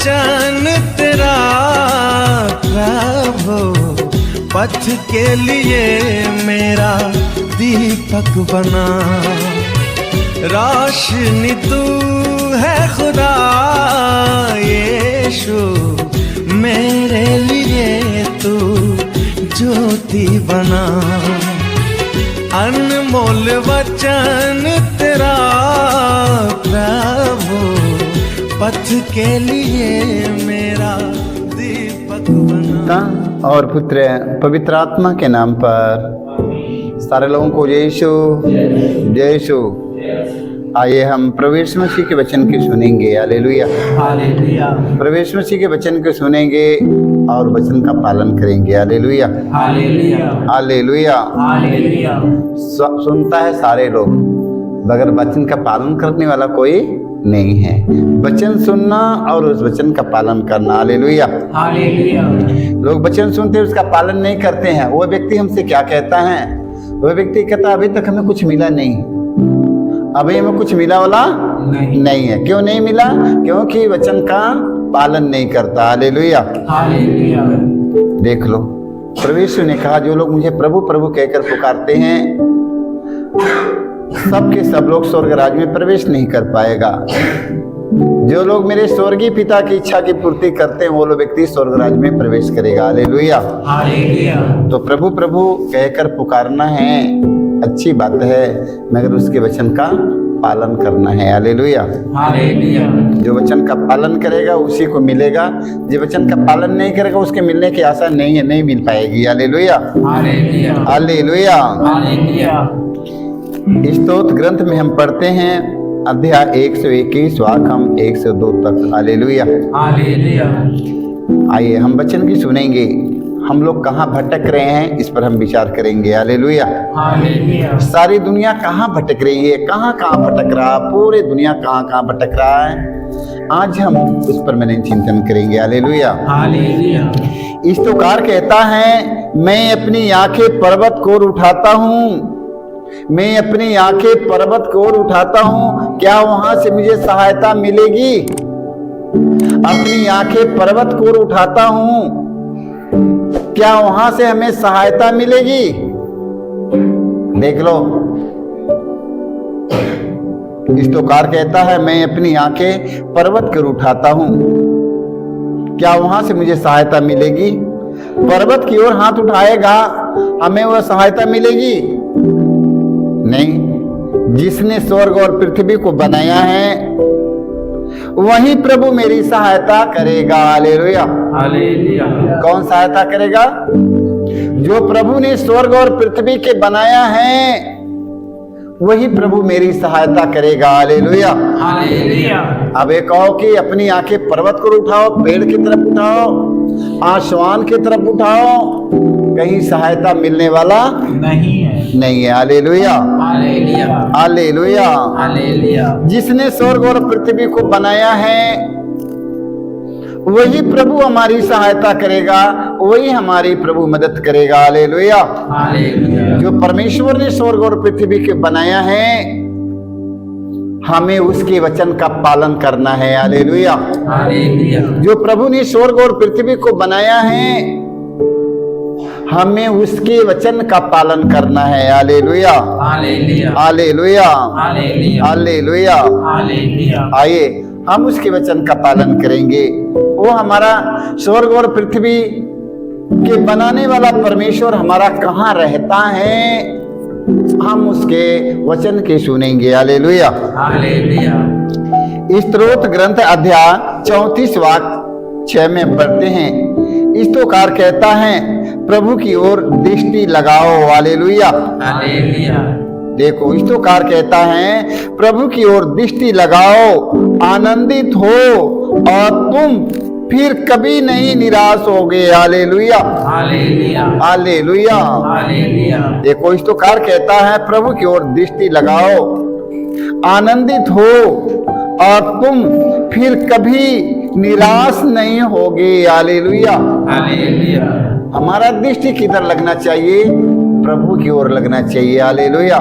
वचन तेरा प्रभु पथ के लिए मेरा दीपक बना। रोशनी तू है खुदा यीशु, मेरे लिए तू ज्योति बना। अनमोल वचन तेरा प्रभु पथ के लिए मेरा दीपक बना। और पुत्र पवित्र आत्मा के नाम पर सारे लोगों को जय यीशु जय यीशु। आइए हम प्रभु यीशु मसीह के वचन को सुनेंगे। Hallelujah hallelujah. प्रभु यीशु मसीह के वचन को सुनेंगे और वचन का पालन करेंगे। Hallelujah hallelujah hallelujah. हालेलुया। सुनता है सारे लोग, मगर वचन का पालन करने वाला कोई नहीं है। वचन सुनना और उस वचन का पालन करना। Hallelujah hallelujah. लोग वचन सुनते हैं, उसका पालन नहीं करते हैं। वो व्यक्ति हमसे क्या कहता है? वो व्यक्ति कहता है अभी तक हमें कुछ मिला नहीं, अभी हमें कुछ मिला वाला नहीं है। क्यों नहीं मिला? क्योंकि वचन का पालन नहीं करता। Hallelujah hallelujah. देख लो, प्रभु यीशु ने कहा जो लोग मुझे प्रभु प्रभु कहकर पुकारते हैं सब के सब लोग स्वर्ग राज्य में प्रवेश नहीं कर पाएगा। जो लोग मेरे स्वर्गीय पिता की इच्छा की पूर्ति करते हैं वो लोग व्यक्ति स्वर्ग राज्य में प्रवेश करेगा। Hallelujah hallelujah. तो प्रभु प्रभु कहकर पुकारना है, अच्छी बात है, मगर उसके वचन का पालन करना है। Hallelujah hallelujah. जो वचन का पालन करेगा उसी को मिलेगा, जो वचन का पालन नहीं करेगा उसके मिलने की आशा नहीं है, नहीं मिल पाएगी। Hallelujah hallelujah. हालेलुया। हालेलुया। स्तोत्र ग्रंथ में हम पढ़ते हैं अध्याय 121 वाक्य हम 102 तक। Hallelujah hallelujah. आइए हम वचन की सुनेंगे। हम लोग कहाँ भटक रहे हैं इस पर हम विचार करेंगे। Hallelujah hallelujah. सारी दुनिया कहाँ भटक रही है, कहाँ कहाँ भटक रहा, पूरे दुनिया कहाँ कहाँ भटक रहा है, आज हम उस पर मैंने चिंतन करेंगे। Hallelujah hallelujah. स्तोत्रकार कहता है मैं अपनी आंखें पर्वत को ओर उठाता हूँ, मैं अपनी आंखें पर्वत को ओर उठाता हूँ, क्या वहां से मुझे सहायता मिलेगी? अपनी आंखें पर्वत को ओर उठाता हूँ, क्या वहां से हमें सहायता मिलेगी? देख लो, स्तोत्रकार कहता है मैं अपनी आंखें पर्वत की ओर उठाता हूं, क्या वहां से मुझे सहायता मिलेगी? पर्वत की ओर हाथ उठाएगा हमें वह सहायता मिलेगी? नहीं। जिसने स्वर्ग और पृथ्वी को बनाया है वही प्रभु मेरी सहायता करेगा। Hallelujah hallelujah. कौन सहायता करेगा? जो प्रभु ने स्वर्ग और पृथ्वी के बनाया है वही प्रभु मेरी सहायता करेगा। Hallelujah hallelujah. अब ये कहो कि अपनी आंखें पर्वत को उठाओ, पेड़ की तरफ उठाओ, आसमान की तरफ उठाओ, कहीं सहायता मिलने वाला नहीं है। Hallelujah hallelujah. हालेलुया। हालेलुया। जिसने स्वर्ग और पृथ्वी को बनाया है वही प्रभु हमारी सहायता करेगा, वही हमारी प्रभु मदद करेगा। Hallelujah hallelujah. जो परमेश्वर ने स्वर्ग और पृथ्वी के बनाया है हमें उसके वचन का पालन करना है। Hallelujah hallelujah. जो प्रभु ने स्वर्ग और पृथ्वी को बनाया है हमें उसके वचन का पालन करना है। Hallelujah hallelujah. Hallelujah hallelujah. Hallelujah. Hallelujah. आइए हम उसके वचन का पालन करेंगे। वो हमारा स्वर्ग और पृथ्वी के बनाने वाला परमेश्वर हमारा कहाँ रहता है, हम उसके वचन के सुनेंगे। Hallelujah hallelujah. स्तोत्र ग्रंथ अध्याय 34 वाक्य 6 में पढ़ते हैं। स्तोत्रकार कहता है प्रभु की ओर दृष्टि लगाओ। Hallelujah hallelujah. देखो स्तोत्रकार कहता है प्रभु की ओर दृष्टि लगाओ, आनंदित हो और तुम फिर कभी नहीं निराश होगे। Hallelujah hallelujah. हालेलुया। हालेलुया। देखो स्तोत्रकार कहता है प्रभु की ओर दृष्टि लगाओ, आनंदित हो और तुम फिर कभी निराश नहीं होगे। Hallelujah hallelujah. हमारा दृष्टि किधर लगना चाहिए? प्रभु की ओर लगना चाहिए। हालेलुया।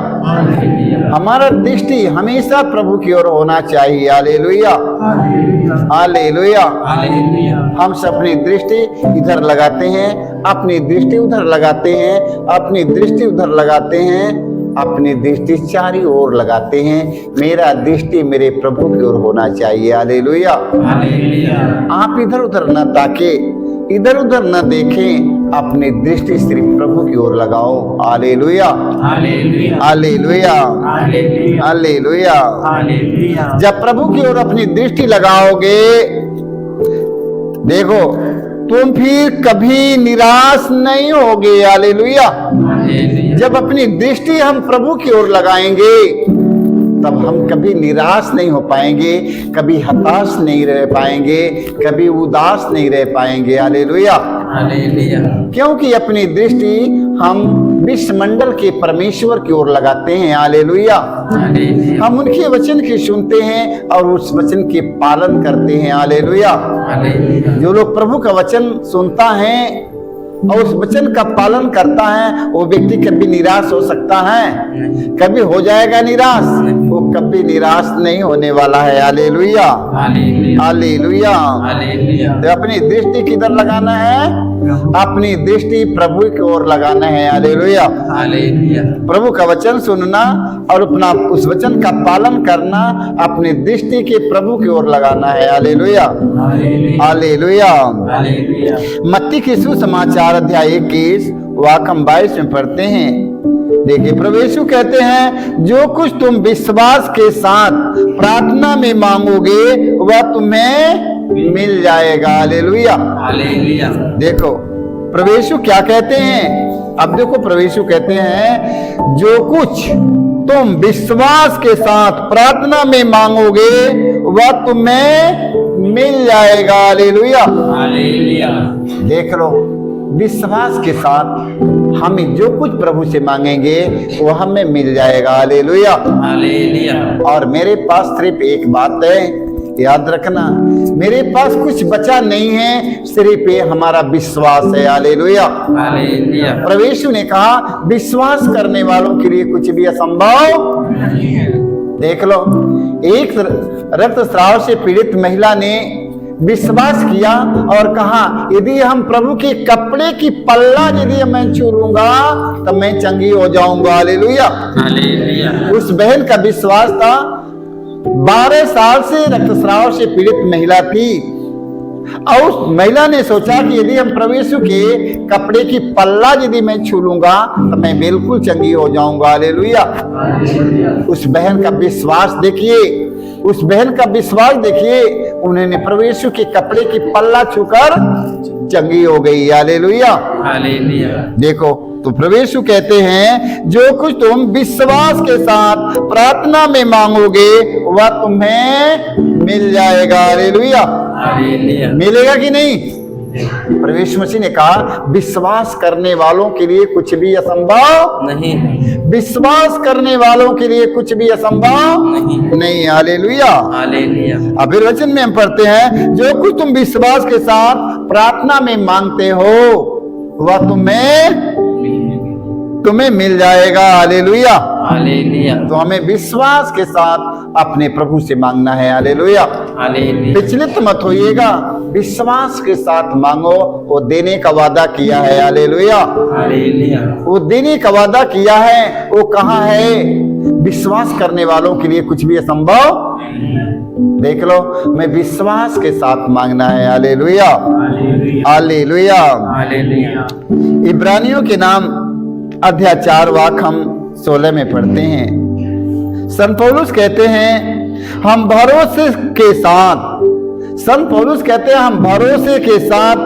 हमारा दृष्टि हमेशा प्रभु की ओर होना चाहिए। Hallelujah, hallelujah. हम सब अपनी दृष्टि इधर लगाते हैं, अपनी दृष्टि उधर लगाते हैं, अपनी दृष्टि उधर लगाते हैं, अपनी दृष्टि चारों ओर लगाते हैं। मेरा दृष्टि मेरे प्रभु की ओर होना चाहिए। हालेलुया। आप इधर उधर न ताके, इधर उधर न देखें, अपनी दृष्टि सिर्फ प्रभु की ओर लगाओ। Hallelujah, hallelujah, hallelujah. जब प्रभु की ओर अपनी दृष्टि लगाओगे, देखो तुम फिर कभी निराश नहीं होगे। हालेलुया। जब अपनी दृष्टि हम प्रभु की ओर लगाएंगे, तब हम कभी निराश नहीं हो पाएंगे, कभी हताश नहीं रह पाएंगे, कभी उदास नहीं रह पाएंगे। हालेलुया। क्योंकि अपनी दृष्टि हम विश्वमंडल के परमेश्वर की ओर लगाते हैं। हालेलुया। हम उनके वचन की सुनते हैं और उस वचन के पालन करते हैं। हालेलुया। जो लोग प्रभु का वचन सुनता है और उस वचन का पालन करता है, वो व्यक्ति कभी निराश हो सकता है? कभी हो जाएगा निराश? वो कभी निराश नहीं होने वाला है। Hallelujah, hallelujah. तो अपनी दृष्टि किधर लगाना है? अपनी दृष्टि प्रभु की ओर लगाना है। हालेलुया। प्रभु का वचन सुनना और अपना उस वचन का पालन करना, अपनी दृष्टि के प्रभु की ओर लगाना है। Hallelujah, hallelujah. मत्ती के सुसमाचार अध्याय 21 वाक्य 22 में पढ़ते हैं। देखिए, प्रभु यीशु कहते हैं, जो कुछ तुम विश्वास के साथ प्रार्थना में मांगोगे वह तुम्हें मिल जाएगा। हालेलुया। देखो प्रभु यीशु क्या कहते हैं। अब देखो प्रभु यीशु कहते हैं, जो कुछ तुम विश्वास के साथ प्रार्थना में मांगोगे वह तुम्हें मिल जाएगा। हालेलुया। देख लो, विश्वास के साथ हमें जो कुछ प्रभु से मांगेंगे वो हमें मिल जाएगा। हालेलुया। और मेरे पास सिर्फ एक बात है, याद रखना, मेरे पास कुछ बचा नहीं है, सिर्फ ये हमारा विश्वास है। हालेलुया। प्रभु यीशु ने कहा, विश्वास करने वालों के लिए कुछ भी असंभव नहीं है। देख लो, एक रक्तस्राव से पीड़ित महिला ने विश्वास किया और कहा, यदि हम प्रभु के कपड़े की पल्ला यदि मैं छू लूंगा तो मैं चंगी हो जाऊंगा। हालेलुया। उस बहन का विश्वास था। 12 साल से रक्तस्राव से पीड़ित महिला थी और उस महिला ने सोचा कि यदि हम प्रभु यीशु के कपड़े की पल्ला यदि मैं छू लूंगा तो मैं बिल्कुल चंगी हो जाऊंगा। हालेलुया। उस बहन का विश्वास देखिए, उस बहन का विश्वास देखिए, उन्होंने प्रभु यीशु के कपड़े की पल्ला छूकर चंगी हो गई। हालेलुया। देखो, तो प्रभु यीशु कहते हैं, जो कुछ तुम विश्वास के साथ प्रार्थना में मांगोगे वह तुम्हें मिल जाएगा। हालेलुया। मिलेगा कि नहीं? प्रभु यीशु मसीह ने कहा, विश्वास करने वालों के लिए कुछ भी असंभव नहीं। विश्वास करने वालों के लिए कुछ भी असंभव नहीं। हालेलुया। अब फिर वचन में हम पढ़ते हैं, जो कुछ तुम विश्वास के साथ प्रार्थना में मांगते हो वह तुम्हें मिल जाएगा। हालेलुया। तो हमें विश्वास के साथ अपने प्रभु से मांगना है। हालेलुया। विचलित मत होइएगा, विश्वास के साथ मांगो, वो देने का वादा किया है। हालेलुया। वो देने का वादा किया है, वो कहाँ है? विश्वास करने वालों के लिए कुछ भी असंभव। देख लो, मैं विश्वास के साथ मांगना है। Hallelujah, hallelujah. इब्रानियों के नाम अध्याय 4 वाक्य हम 16 में पढ़ते हैं। संत पौलुस कहते हैं, हम भरोसे के साथ, संत पौलुस कहते हैं, हम भरोसे के साथ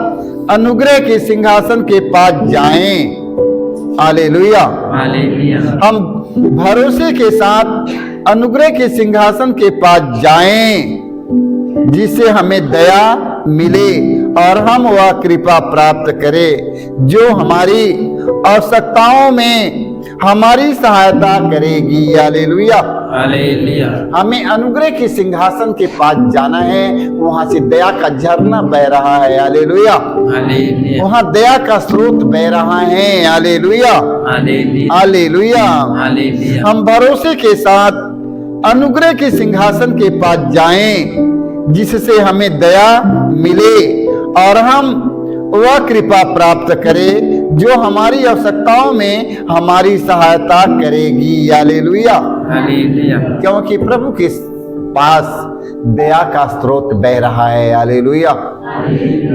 अनुग्रह के सिंहासन के पास जाएं। हालेलुया। हम भरोसे के साथ अनुग्रह के सिंहासन के पास जाएं, जिससे हमें दया मिले और हम वह कृपा प्राप्त करें जो हमारी आवश्यकताओं में हमारी सहायता करेगी। हालेलुया। हालेलुया। हमें अनुग्रह के सिंहासन के पास जाना है, वहां से दया का झरना बह रहा है। हालेलुया। हालेलुया। वहां दया का स्रोत बह रहा है। हालेलुया। हालेलुया। हालेलुया। हालेलुया। हम भरोसे के साथ अनुग्रह के सिंहासन के पास जाएं, जिससे हमें दया मिले और हम वह कृपा प्राप्त करें जो हमारी आवश्यकताओं में हमारी सहायता करेगी। हालेलुया। हालेलुया। क्योंकि प्रभु के पास दया का स्रोत बह रहा है। हालेलुया।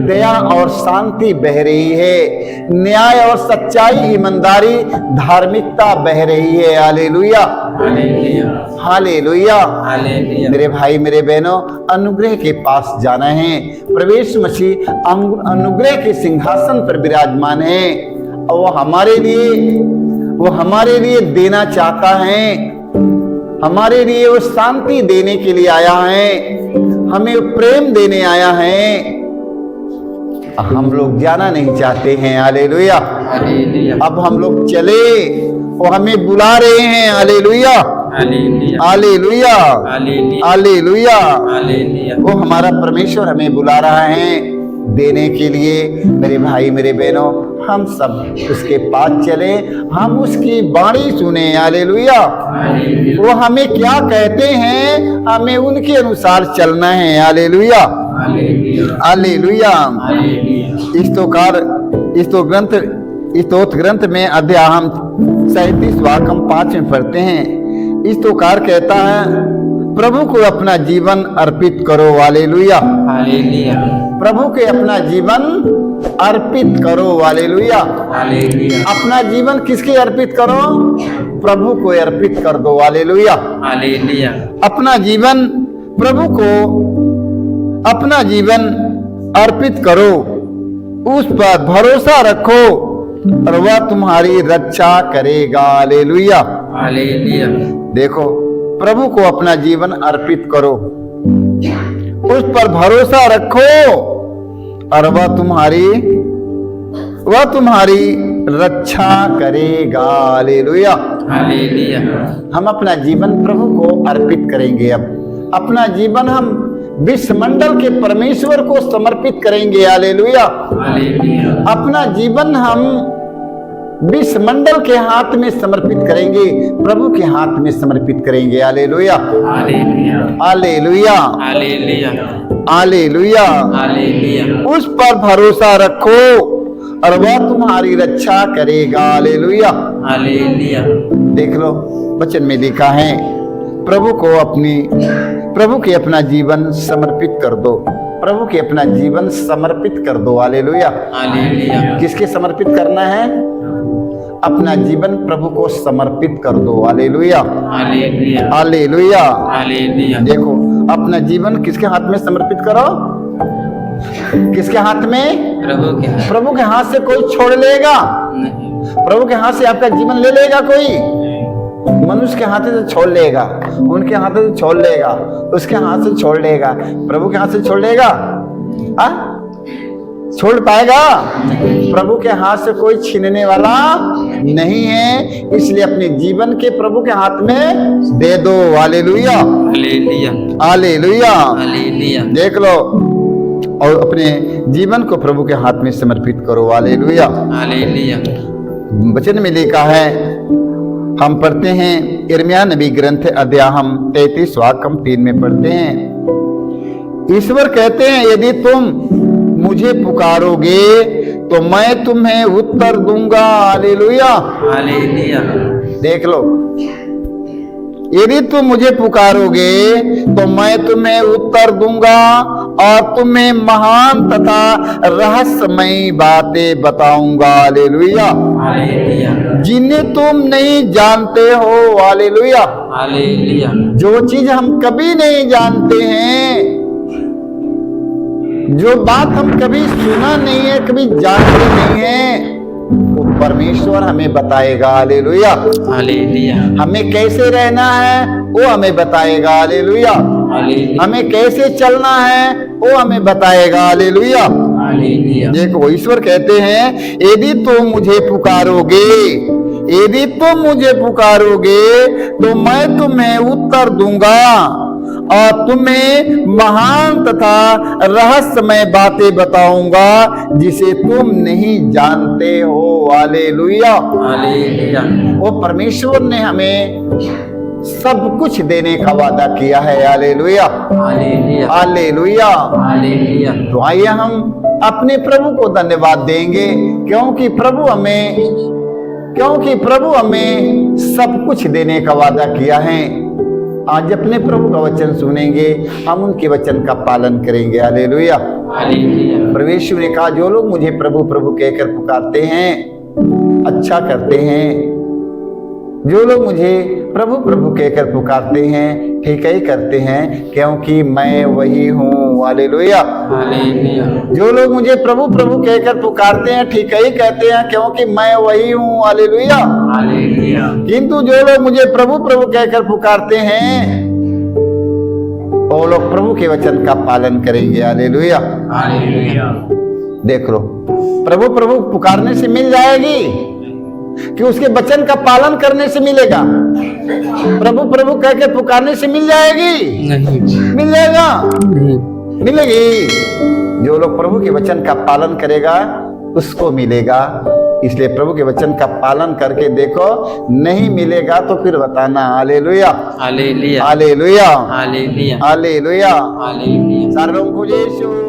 दया और शांति बह रही है, न्याय और सच्चाई, ईमानदारी, धार्मिकता बह रही है। हालेलुया। हालेलुया। हालेलुया। हालेलुया। मेरे भाई मेरे बहनों, अनुग्रह के पास जाना है। प्रवेश मसीह अनुग्रह के सिंहासन पर विराजमान है और वो हमारे लिए देना चाहता है। हमारे लिए वो शांति देने के लिए आया है, हमें प्रेम देने आया है। हम लोग जाना नहीं चाहते हैं। हालेलुया। हालेलुया। अब हम लोग चले, वो हमें बुला रहे हैं। Hallelujah. Hallelujah. Hallelujah. Hallelujah. Hallelujah. Hallelujah. वो हमारा परमेश्वर हमें बुला रहा है देने के लिए। मेरे भाई मेरे बहनों, हम सब उसके पास चले, हम उसकी वाणी सुने। हालेलुया। हालेलुया। वो हमें क्या कहते हैं, हमें उनके अनुसार चलना है। हालेलुया। हालेलुया। हालेलुया। हालेलुया। स्तोत्र ग्रंथ में अध्याय हम 37 वाक्य हम 5 में पढ़ते हैं। स्तोत्रकार कहता है, प्रभु को अपना जीवन अर्पित करो। हालेलुया। हालेलुया। प्रभु के अपना जीवन अर्पित करो। हालेलुया। हालेलुया। अपना जीवन किसके अर्पित करो? प्रभु को अर्पित कर दो। हालेलुया। हालेलुया। अपना जीवन प्रभु को अपना जीवन अर्पित करो, उस पर भरोसा रखो और वह तुम्हारी रक्षा करेगा। हालेलुया। हालेलुया। देखो, प्रभु को अपना जीवन अर्पित करो, उस पर भरोसा रखो और वह तुम्हारी रक्षा करेगा। हालेलुया। हालेलुया। हम अपना जीवन प्रभु को अर्पित करेंगे। अब अपना जीवन हम विश्वमंडल के परमेश्वर को समर्पित करेंगे। हालेलुया। हालेलुया। अपना जीवन हम विश्वमंडल के हाथ में समर्पित करेंगे, प्रभु के हाथ में समर्पित करेंगे। Hallelujah. Hallelujah. Hallelujah. Hallelujah. Hallelujah. Hallelujah. उस पर भरोसा रखो और वह तुम्हारी रक्षा करेगा। हालेलुया। हालेलुया। देख लो, वचन में लिखा है, प्रभु के अपना जीवन समर्पित कर दो। प्रभु के अपना जीवन समर्पित कर दो। हालेलुया। हालेलुया। किसके समर्पित करना है? अपना जीवन प्रभु को समर्पित कर दो। हालेलुया। हालेलुया। हालेलुया। हालेलुया। देखो, अपना जीवन किसके हाथ में समर्पित करो? किसके हाथ में? प्रभु के हाथ प्रभु के हाथ से कोई छोड़ लेगा? नहीं। प्रभु के हाथ से आपका जीवन ले लेगा कोई? मनुष्य के हाथ से छोड़ लेगा, उनके हाथ से छोड़ लेगा, उसके हाथ से छोड़ लेगा। प्रभु के हाथ से छोड़ लेगा? छोड़ पाएगा? प्रभु के हाथ से कोई छीनने वाला नहीं है, इसलिए अपने जीवन के प्रभु के हाथ में दे दो। हालेलुया। हालेलुया। हालेलुया। हालेलुया। देख लो, और अपने जीवन को प्रभु के हाथ में समर्पित करो। हालेलुया। हालेलुया। वचन में लिखा है, हम पढ़ते हैं यिर्मयाह नबी ग्रंथ अध्याय हम 33 वाक्य 3 में पढ़ते हैं। ईश्वर कहते हैं, यदि तुम मुझे पुकारोगे तो मैं तुम्हें उत्तर दूंगा। हालेलुया। हालेलुया। देख लो, यदि तुम मुझे पुकारोगे तो मैं तुम्हें उत्तर दूंगा और तुम्हें महान तथा रहस्यमयी बातें बताऊंगा। हालेलुया। हालेलुया। जिन्हें तुम नहीं जानते हो। हालेलुया। हालेलुया। जो चीज हम कभी नहीं जानते हैं, जो बात हम कभी सुना नहीं है, कभी जानते नहीं है, वो परमेश्वर हमें बताएगा। हालेलुया। हालेलुया। हमें कैसे रहना है वो हमें बताएगा। हालेलुया। हालेलुया। हमें कैसे चलना है वो हमें बताएगा। हालेलुया। हालेलुया। देखो, ईश्वर कहते हैं, यदि तुम मुझे पुकारोगे, यदि तुम मुझे पुकारोगे तो मैं तुम्हें उत्तर दूंगा और तुम्हें महान तथा रहस्यमय बातें बताऊंगा जिसे तुम नहीं जानते हो। हालेलुया। हालेलुया। वो परमेश्वर ने हमें सब कुछ देने का वादा किया है। हालेलुया। हालेलुया। हालेलुया। हालेलुया। तो आइए हम अपने प्रभु को धन्यवाद देंगे क्योंकि प्रभु हमें सब कुछ देने का वादा किया है। आज अपने प्रभु का वचन सुनेंगे, हम उनके वचन का पालन करेंगे। हालेलुया। हालेलुया। प्रभु यीशु ने कहा, जो लोग मुझे प्रभु प्रभु कहकर पुकारते हैं अच्छा करते हैं। जो लोग मुझे प्रभु प्रभु कहकर पुकारते हैं ठीक ही करते हैं, क्योंकि मैं वही हूँ। हालेलुया। हालेलुया। जो लोग मुझे प्रभु प्रभु कहकर पुकारते हैं ठीक ही कहते हैं, क्योंकि मैं वही हूँ। हालेलुया। हालेलुया। किंतु जो लोग मुझे प्रभु प्रभु कहकर पुकारते हैं वो लोग प्रभु के वचन का पालन करेंगे। हालेलुया। हालेलुया। देख लो, प्रभु प्रभु पुकारने से मिल जाएगी कि उसके वचन का पालन करने से मिलेगा? प्रभु प्रभु कहकर पुकारने से मिल जाएगी? नहीं। मिल जाएगा? नहीं। मिलेगी। जो लोग प्रभु के वचन का पालन करेगा उसको मिलेगा। इसलिए प्रभु के वचन का पालन करके देखो, नहीं मिलेगा तो फिर बताना। Hallelujah. Hallelujah. Hallelujah. Hallelujah. Hallelujah. Hallelujah. सर्वं पूजेषु।